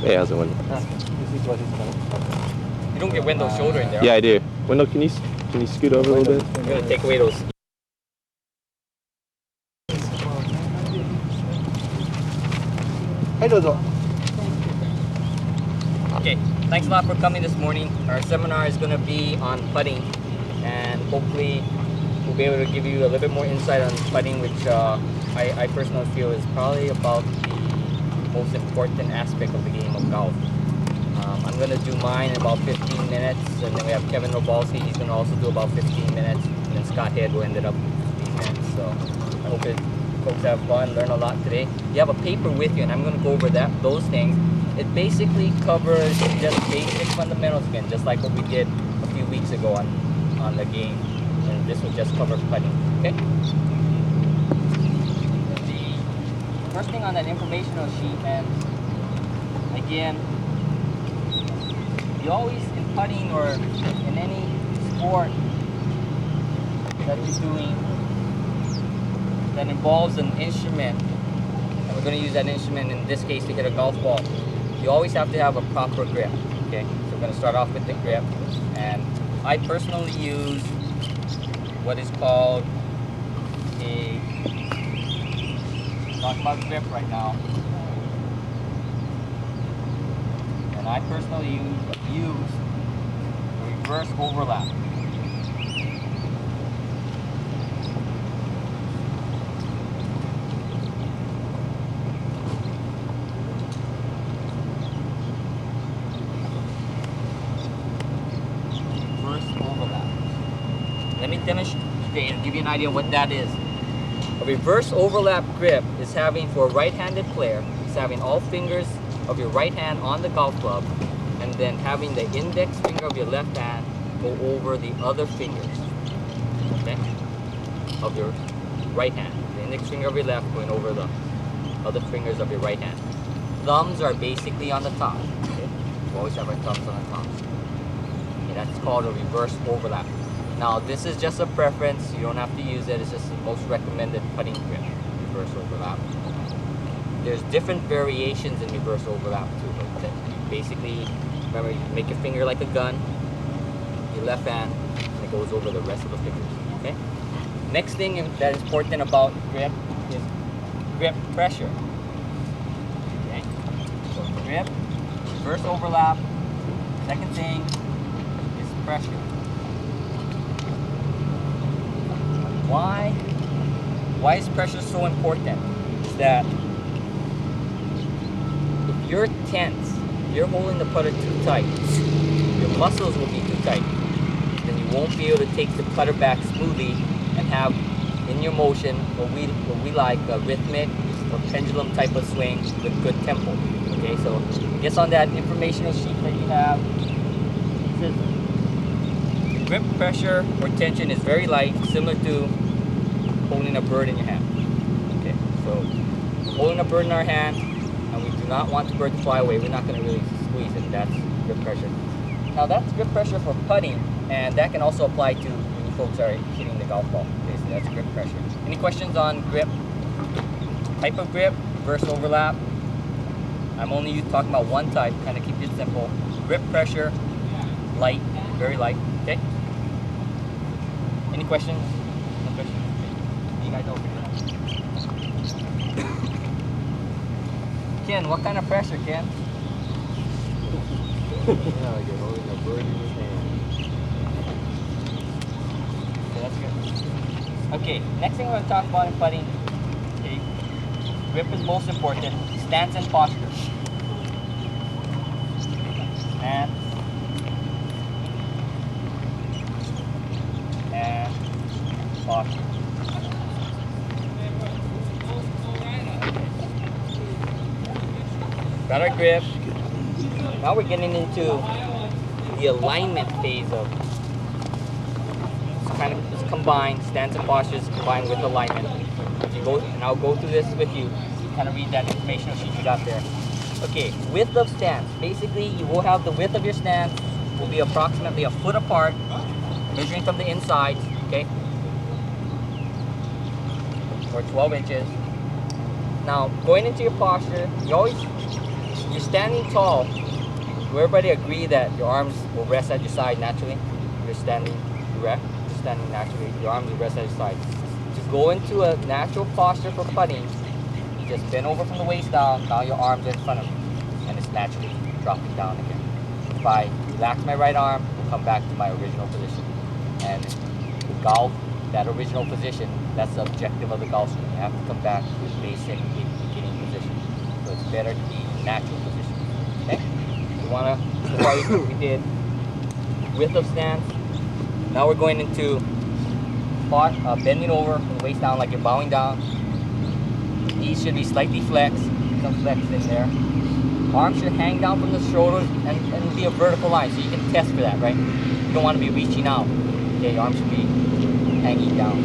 Hey, how's it, Wendell? You don't get Wendell's shoulder in there. Yeah, I do. Wendell, can you scoot over a little bit? I'm going to take away those. Okay, thanks a lot for coming this morning. Our seminar is going to be on putting, and hopefully we'll be able to give you a little bit more insight on putting, which I personally feel is probably about the most important aspect of the game of golf. I'm going to do mine in about 15 minutes, and then we have Kevin Ralbovsky. He's going to also do about 15 minutes, and then Scott Head will end it up 15 minutes. So I hope folks have fun, learn a lot today. You have a paper with you, and I'm going to go over those things. It basically covers just basic fundamentals again, just like what we did a few weeks ago on the game. And this will just cover putting, okay? The first thing on that informational sheet, and again, you always, in putting or in any sport that you're doing that involves an instrument, and we're going to use that instrument in this case to hit a golf ball, you always have to have a proper grip, okay? So we're going to start off with the grip, and I personally use what is called a, talk about grip right now, and I personally use reverse overlap. Let me demonstrate and give you an idea of what that is. A reverse overlap grip is having, for a right-handed player, is having all fingers of your right hand on the golf club, and then having the index finger of your left hand go over the other fingers, okay, of your right hand. The index finger of your left going over the other fingers of your right hand. Thumbs are basically on the top. Okay? We always have our thumbs on the top. Okay, that's called a reverse overlap. Now, this is just a preference. You don't have to use it. It's just the most recommended putting grip, reverse overlap. There's different variations in reverse overlap too. But basically, remember, you make your finger like a gun, your left hand, and it goes over the rest of the fingers. Okay. Next thing that is important about grip is grip pressure. Okay. So grip, reverse overlap. Second thing is pressure. Why is pressure so important? Is that if you're tense, if you're holding the putter too tight, your muscles will be too tight. Then you won't be able to take the putter back smoothly and have in your motion what we like, a rhythmic or pendulum type of swing with good tempo. Okay, so I guess on that informational sheet that you have, it says the grip pressure or tension is very light, similar to holding a bird in your hand. Okay, so holding a bird in our hand, and we do not want the bird to fly away. We're not going to really squeeze it. That's grip pressure. Now that's grip pressure for putting, and that can also apply to when you folks are hitting the golf ball. Okay, so that's grip pressure. Any questions on grip? Type of grip, reverse overlap. I'm only talking about one type, kind of keep it simple. Grip pressure, light, very light. Okay. Any questions? No questions? You guys over here. Ken, what kind of pressure, Ken? Yeah, like you're holding a bird in your hand. Okay, that's good. Okay, next thing we're going to talk about in putting. Okay, grip is most important. Stance and posture. Stance and posture. Got our grip. Now we're getting into the alignment phase of it's combined, stance and posture is combined with alignment. If you go, and I'll go through this with you, kind of read that informational sheet you got there. Okay, width of stance. Basically, you will have the width of your stance will be approximately a foot apart, measuring from the inside, okay, or 12 inches. Now, going into your posture, you always you're standing tall, will everybody agree that your arms will rest at your side naturally? You're standing erect, you're standing naturally, your arms will rest at your side. To go into a natural posture for putting, you just bend over from the waist down, now your arms are in front of you, and it's naturally dropping down again. If I relax my right arm, we'll come back to my original position. And the golf, that original position, that's the objective of the golf swing. You have to come back to your basic beginning position. So it's better to be in natural position. Okay? You wanna, so far we did width of stance. Now we're going into bending over from the waist down like you're bowing down. Knees should be slightly flexed, some flex in there. Arms should hang down from the shoulders and be a vertical line, so you can test for that, right? You don't want to be reaching out. Okay, your arms should be hanging down.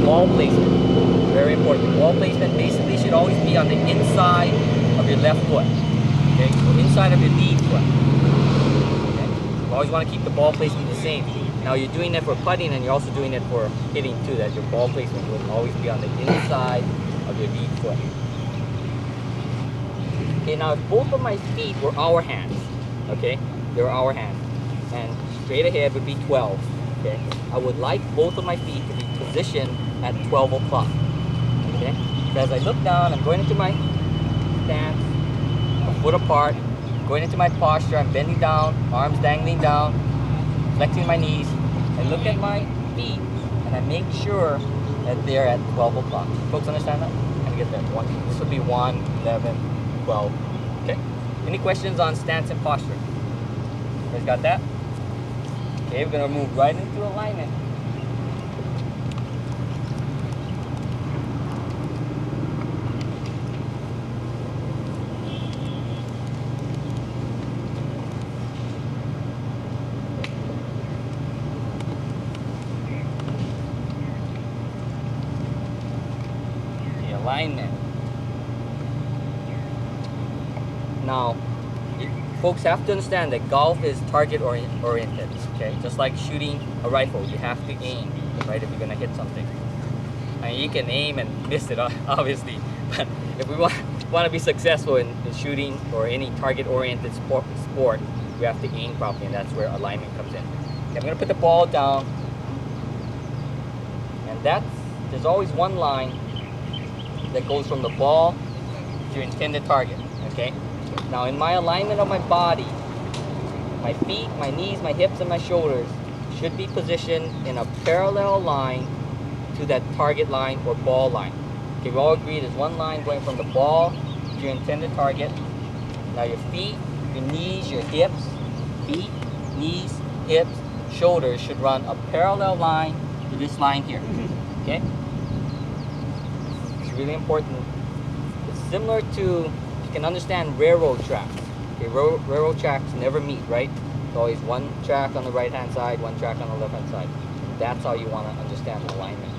Ball placement, very important. Ball placement basically should always be on the inside of your left foot. Okay, so inside of your lead foot. Okay, you always want to keep the ball placement the same. Now you're doing it for putting and you're also doing it for hitting too, that your ball placement will always be on the inside of your lead foot. Okay, now if both of my feet were our hands, okay, they were our hands, and straight ahead would be 12, okay, I would like both of my feet to be positioned at 12 o'clock, okay, so as I look down, I'm going into my stance, a foot apart, going into my posture, I'm bending down, arms dangling down, flexing my knees, I look at my feet, and I make sure that they're at 12 o'clock. Folks understand that? I'm gonna get there. This would be 1, 11, 12. Okay? Any questions on stance and posture? You guys got that? Okay, we're gonna move right into alignment. Alignment. Now, folks have to understand that golf is target oriented, okay? Just like shooting a rifle, you have to aim, right, if you're gonna hit something. I mean, you can aim and miss it, obviously, but if we want to be successful in shooting or any target oriented sport, we have to aim properly, and that's where alignment comes in. Okay, I'm gonna put the ball down, and there's always one line that goes from the ball to your intended target, okay? Now in my alignment of my body, my feet, my knees, my hips, and my shoulders should be positioned in a parallel line to that target line or ball line. Okay, we all agree there's one line going from the ball to your intended target. Now your feet, your knees, your hips, feet, knees, hips, shoulders should run a parallel line to this line here, okay? Really important. It's similar to, you can understand railroad tracks. Okay, railroad tracks never meet, right? It's always one track on the right hand side, one track on the left hand side. That's how you want to understand alignment.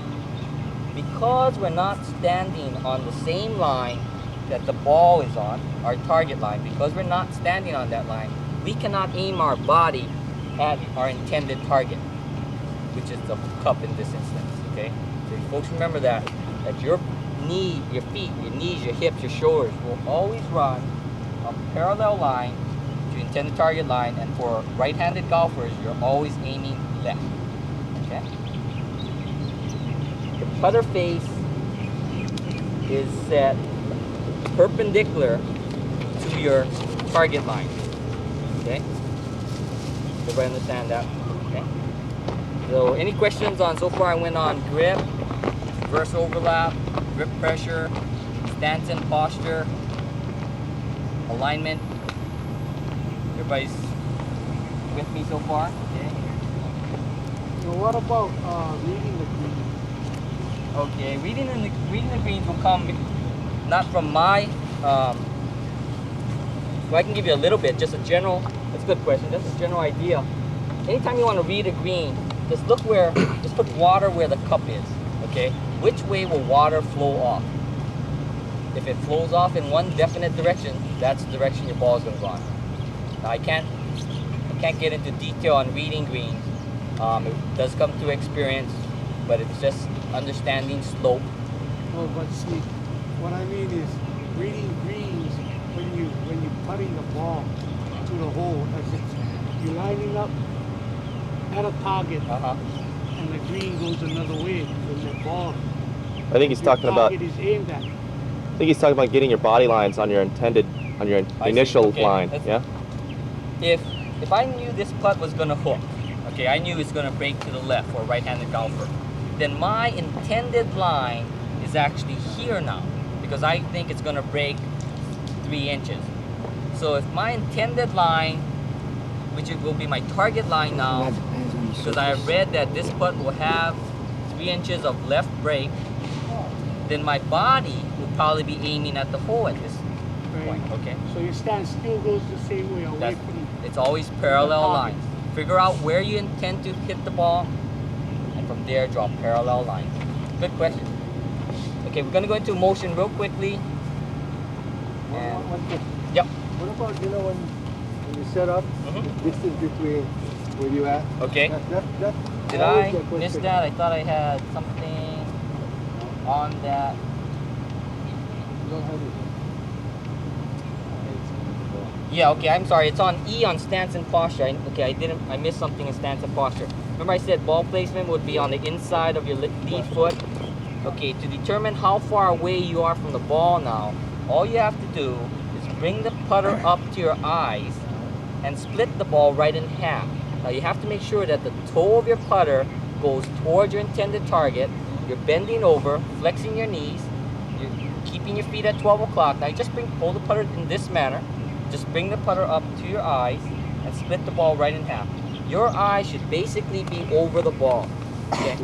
Because we're not standing on the same line that the ball is on, our target line, because we're not standing on that line, we cannot aim our body at our intended target, which is the cup in this instance, okay? So you folks remember that your knee, your feet, your knees, your hips, your shoulders will always run a parallel line to your intended target line, and for right-handed golfers, you're always aiming left, okay? The putter face is set perpendicular to your target line, okay? Everybody understand that? Okay. So any questions on, so far I went on grip, reverse overlap, grip pressure, stance and posture, alignment. Everybody's with me so far? Okay. So what about reading the green? Okay, reading the greens will come not from my, well, I can give you a little bit, just a general, that's a good question, just a general idea. Anytime you want to read a green, just look where, just put water where the cup is, okay? Which way will water flow off? If it flows off in one definite direction, that's the direction your ball is going to go on. Now I can't get into detail on reading greens. It does come through experience, but it's just understanding slope. Oh, but see, what I mean is reading greens when you putting the ball to the hole, as if you're lining up at a target, and the green goes another way than the ball. I think he's talking about. Target is aimed at. I think he's talking about getting your body lines on your initial Okay, line. Yeah. If I knew this putt was gonna hook, okay, I knew it's gonna break to the left for a right-handed golfer, then my intended line is actually here now, because I think it's gonna break 3 inches. So if my intended line, which will be my target line now, because I have read that this putt will have 3 inches of left break, then my body will probably be aiming at the hole at this point, okay? So your stance still goes the same way away from. It's always parallel lines. Figure out where you intend to hit the ball, and from there draw parallel lines. Good question. Okay, we're gonna go into motion real quickly. One question. Yep. What about, when you set up, the distance between where you at? Okay. That Did I miss that? I thought I had something on that. You don't have it. Yeah, okay, I'm sorry. It's on E on stance and posture. I missed something in stance and posture. Remember I said ball placement would be on the inside of your lead foot? Okay, to determine how far away you are from the ball now, all you have to do is bring the putter up to your eyes and split the ball right in half. Now you have to make sure that the toe of your putter goes towards your intended target. You're bending over, flexing your knees, you're keeping your feet at 12 o'clock. Now you just hold the putter in this manner. Just bring the putter up to your eyes and split the ball right in half. Your eyes should basically be over the ball. Okay?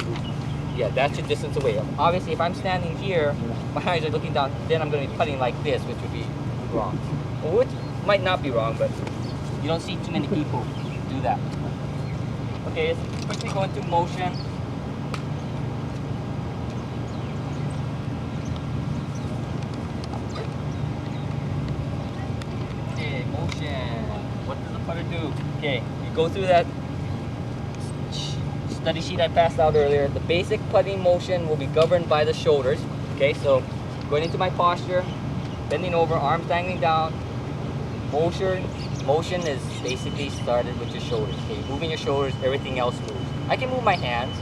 Yeah, that's your distance away. Obviously, if I'm standing here, my eyes are looking down, then I'm going to be putting like this, which would be wrong. Well, which might not be wrong, but you don't see too many people do that. Okay, let's quickly go into motion. What does the putter do? Okay, you go through that study sheet I passed out earlier. The basic putting motion will be governed by the shoulders. Okay, so going into my posture, bending over, arms dangling down. Motion is basically started with your shoulders. Okay, moving your shoulders, everything else moves. I can move my hands,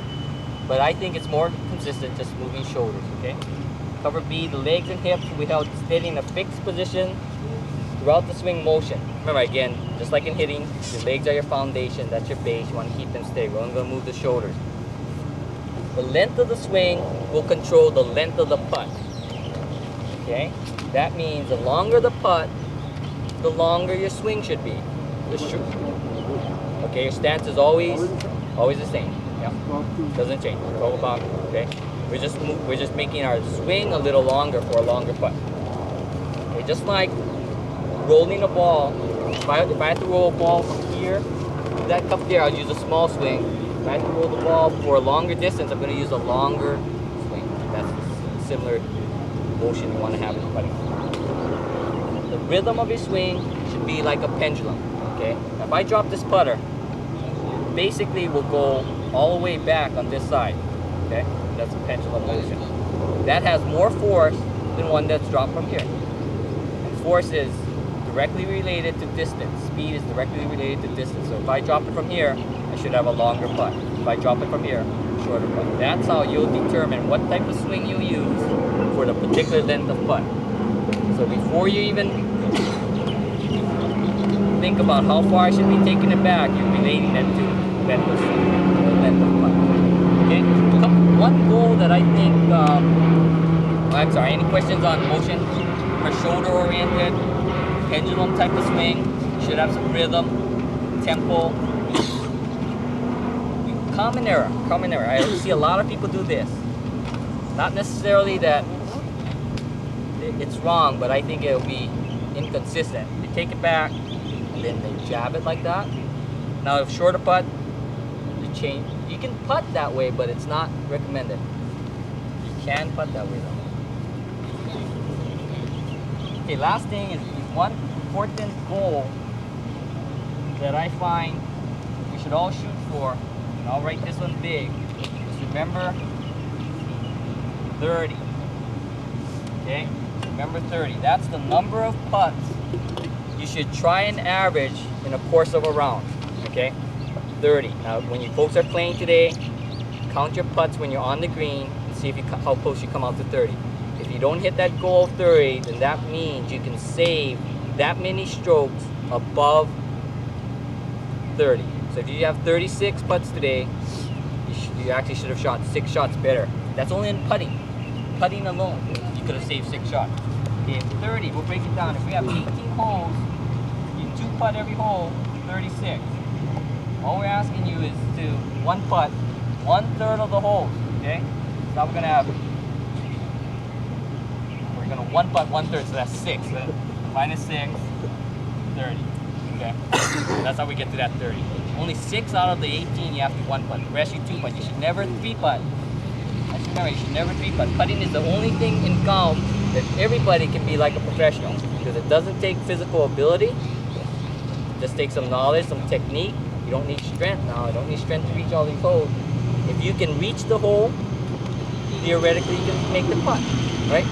but I think it's more consistent just moving shoulders. Okay. Cover B, the legs and hips will be held steady in a fixed position throughout the swing motion. Remember, again, just like in hitting, your legs are your foundation, that's your base, you want to keep them steady. We're only going to move the shoulders. The length of the swing will control the length of the putt. Okay? That means the longer the putt, the longer your swing should be. Okay, your stance is always the same. Yeah. Doesn't change. 12 o'clock, okay? We're just making our swing a little longer for a longer putt. Okay, just like rolling a ball. If I have to roll a ball from here to that cup there, I'll use a small swing. If I have to roll the ball for a longer distance, I'm going to use a longer swing. That's a similar motion you want to have in putting. The rhythm of your swing should be like a pendulum. Okay. If I drop this putter, basically will go all the way back on this side. Okay. That's a pendulum motion. That has more force than one that's dropped from here. And force is directly related to distance. Speed is directly related to distance. So if I drop it from here, I should have a longer putt. If I drop it from here, a shorter putt. That's how you'll determine what type of swing you use for the particular length of putt. So before you even think about how far I should be taking it back, you're relating it to length of swing, length of putt. Okay? One goal that I think, I'm sorry, any questions on motion? Or shoulder-oriented, pendulum type of swing, should have some rhythm, tempo. Common error. I see a lot of people do this. Not necessarily that it's wrong, but I think it'll be inconsistent. They take it back, and then they jab it like that. Now, if shorter putt, you change. You can putt that way, but it's not recommended. You can putt that way though. Okay, last thing is one important goal that I find we should all shoot for, and I'll write this one big, is remember 30. Okay? Remember 30. That's the number of putts you should try and average in a course of a round, okay? 30. Now, when you folks are playing today, count your putts when you're on the green and see if you how close you come out to 30. If you don't hit that goal of 30, then that means you can save that many strokes above 30. So if you have 36 putts today, you actually should have shot 6 shots better. That's only in putting. Putting alone, you could have saved 6 shots. Okay, 30, we'll break it down. If we have 18 holes, you 2 putt every hole, 36. All we're asking you is to 1 putt, 1/3 of the holes, okay? So now we're gonna have, 1 putt, 1/3, so that's 6. So minus 6, 30, okay? That's how we get to that 30. Only 6 out of the 18 you have to 1 putt. The rest you 2 putt. You should never 3 putt. Remember, you should never 3 putt. Putting is the only thing in golf that everybody can be like a professional, because it doesn't take physical ability. It just takes some knowledge, some technique. You don't need strength now. You don't need strength to reach all these holes. If you can reach the hole, theoretically you can make the putt, right?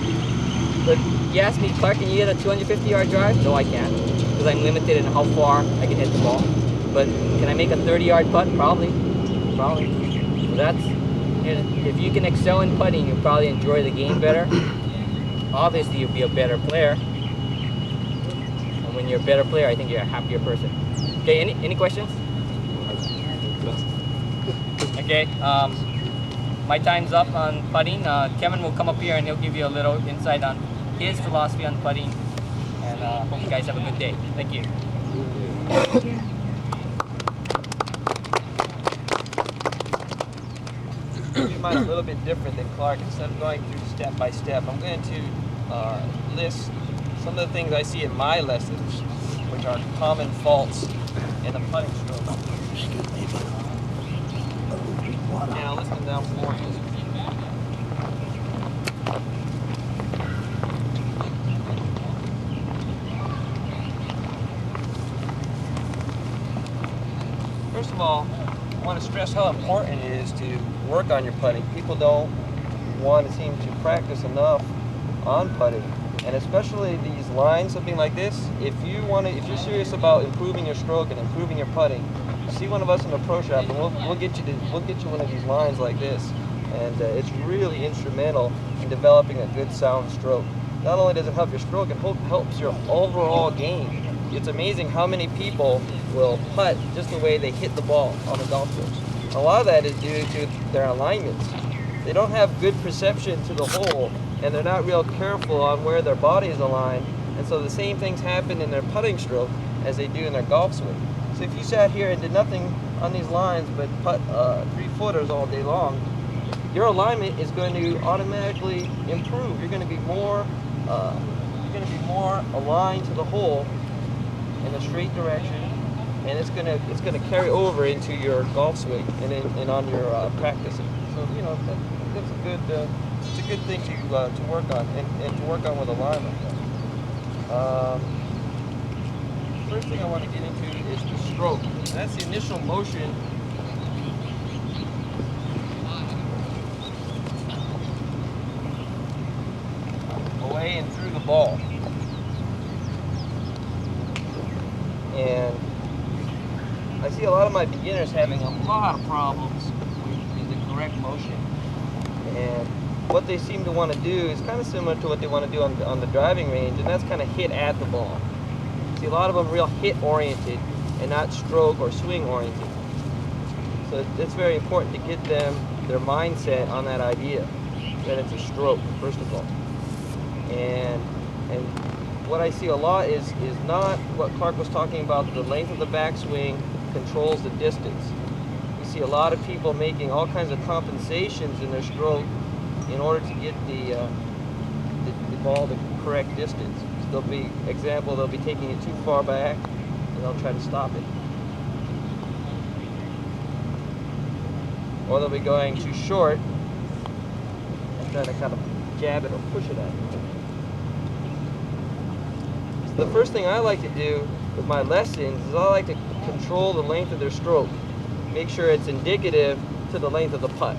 But you ask me, Clark, can you hit a 250-yard drive? No, I can't, because I'm limited in how far I can hit the ball. But can I make a 30-yard putt? Probably. So that's, if you can excel in putting, you'll probably enjoy the game better. Obviously, you'll be a better player. And when you're a better player, I think you're a happier person. Okay, any questions? Okay, my time's up on putting. Kevin will come up here and he'll give you a little insight on his philosophy on putting. And hope you guys have a good day. Thank you. Mine's a little bit different than Clark. Instead of going through step by step, I'm going to list some of the things I see in my lessons, which are common faults in the putting stroke. And I'll list them down for you. First of all, I want to stress how important it is to work on your putting. People don't want to seem to practice enough on putting, and especially these lines, something like this. If you're serious about improving your stroke and improving your putting, see one of us in the pro shop, and we'll get you one of these lines like this. And it's really instrumental in developing a good sound stroke. Not only does it help your stroke, it helps your overall game. It's amazing how many people will putt just the way they hit the ball on the golf course. A lot of that is due to their alignments. They don't have good perception to the hole, and they're not real careful on where their body is aligned, and so the same things happen in their putting stroke as they do in their golf swing. So if you sat here and did nothing on these lines but putt 3-footers all day long, your alignment is going to automatically improve. You're going to be more aligned to the hole in a straight direction, and it's gonna carry over into your golf swing and on your practicing. So it's a good thing to work on and to work on with alignment. First thing I want to get into is the stroke. And that's the initial motion away and through the ball. And I see a lot of my beginners having a lot of problems with the correct motion. And what they seem to want to do is kind of similar to what they want to do on the driving range, and that's kind of hit at the ball. See, a lot of them real hit oriented and not stroke or swing oriented. So it's very important to get them their mindset on that idea that it's a stroke, first of all. And what I see a lot is not what Clark was talking about, the length of the backswing controls the distance. You see a lot of people making all kinds of compensations in their stroke in order to get the ball the correct distance. So they'll be taking it too far back, and they'll try to stop it. Or they'll be going too short and trying to kind of jab it or push it at it. So the first thing I like to do with my lessons is I like to control the length of their stroke. Make sure it's indicative to the length of the putt.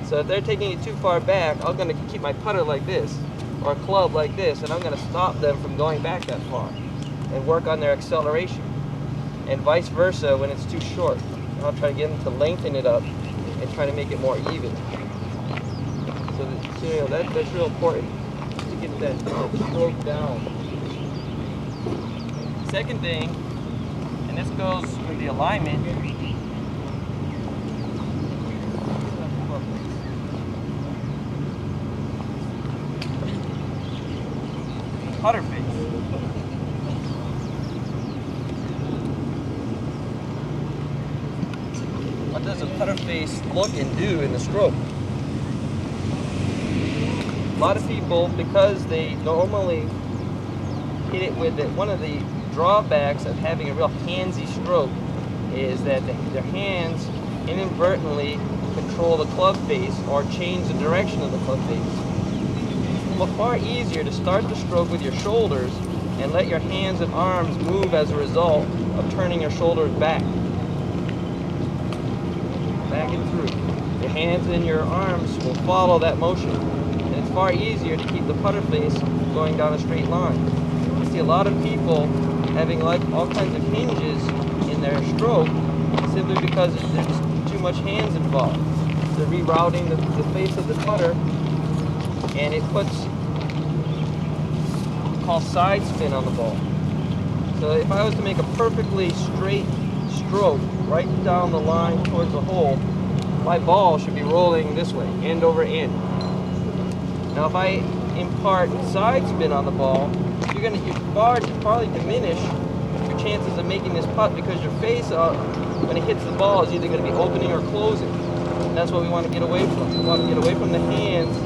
So if they're taking it too far back, I'm going to keep my putter like this, or a club like this, and I'm going to stop them from going back that far. and work on their acceleration. And vice versa when it's too short. I'll try to get them to lengthen it up and try to make it more even. So that's real important to get that stroke down. Second thing, and this goes with the alignment, putter face. What does a putter face look and do in the stroke? A lot of people, because they normally hit it with it, one of the drawbacks of having a real handsy stroke is that their hands inadvertently control the club face or change the direction of the club face. It's far easier to start the stroke with your shoulders and let your hands and arms move as a result of turning your shoulders back and through. Your hands and your arms will follow that motion, and it's far easier to keep the putter face going down a straight line. I see a lot of people having like all kinds of hinges in their stroke simply because there's too much hands involved. They're rerouting the face of the putter, and it puts what we call side spin on the ball. So if I was to make a perfectly straight stroke right down the line towards the hole, my ball should be rolling this way, end over end. Now if I impart side spin on the ball, you're probably diminish your chances of making this putt because your face, when it hits the ball, is either going to be opening or closing. And that's what we want to get away from. We want to get away from the hands